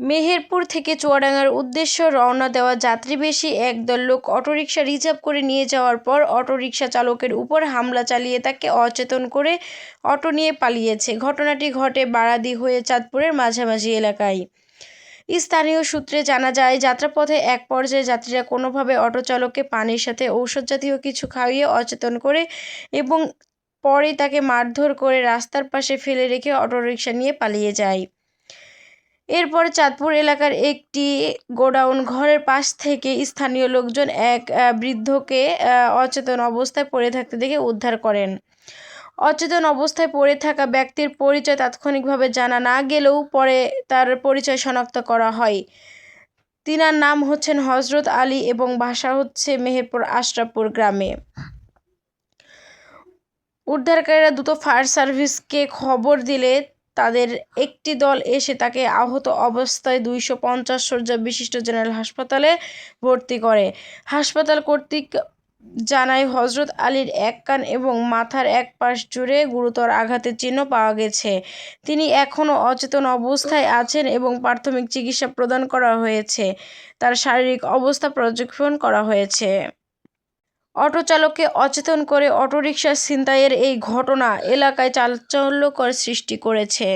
মেহেরপুর থেকে চুয়াডাঙ্গার উদ্দেশ্যে রওনা দেওয়া যাত্রীবেশী একদল লোক অটোরিকশা রিজার্ভ করে নিয়ে যাওয়ার পর অটোরিকশা চালকের উপর হামলা চালিয়ে তাকে অচেতন করে অটো নিয়ে পালিয়েছে। ঘটনাটি ঘটে বারাদি হয়ে চাঁদপুরের মাঝামাঝি এলাকায়। স্থানীয় সূত্রে জানা যায়, যাত্রাপথে এক পর্যায়ে যাত্রীরা কোনোভাবে অটো চালককে পানির সাথে ঔষধ জাতীয় কিছু খাইয়ে অচেতন করে এবং পরে তাকে মারধর করে রাস্তার পাশে ফেলে রেখে অটোরিকশা নিয়ে পালিয়ে যায়। এরপর চাঁদপুর এলাকার একটি গোডাউন ঘরের পাশ থেকে স্থানীয় লোকজন এক বৃদ্ধকে অচেতন অবস্থায় পড়ে থাকতে দেখে উদ্ধার করেন। অচেতন অবস্থায় পড়ে থাকা ব্যক্তির পরিচয় তাৎক্ষণিকভাবে জানা না গেলেও পরে তার পরিচয় শনাক্ত করা হয়। তিনার নাম হচ্ছেন হজরত আলী এবং বাসা হচ্ছে মেহেরপুর আশরাফপুর গ্রামে। উদ্ধারকারীরা দ্রুত ফায়ার সার্ভিসকে খবর দিলে তাদের একটি দল এসে তাকে আহত অবস্থায় 250 শয্যা বিশিষ্ট জেনারেল হাসপাতালে ভর্তি করে। হাসপাতাল কর্তৃক জানায়, হজরত আলীর এক কান এবং মাথার এক পাশ জুড়ে গুরুতর আঘাতের চিহ্ন পাওয়া গেছে। তিনি এখনও অচেতন অবস্থায় আছেন এবং প্রাথমিক চিকিৎসা প্রদান করা হয়েছে। তার শারীরিক অবস্থা পর্যবেক্ষণ করা হয়েছে। অটো চালককে অচেতন করে অটোরিকশা ছিনতাইয়ের এই ঘটনা এলাকায় চাঞ্চল্যকর সৃষ্টি করেছে।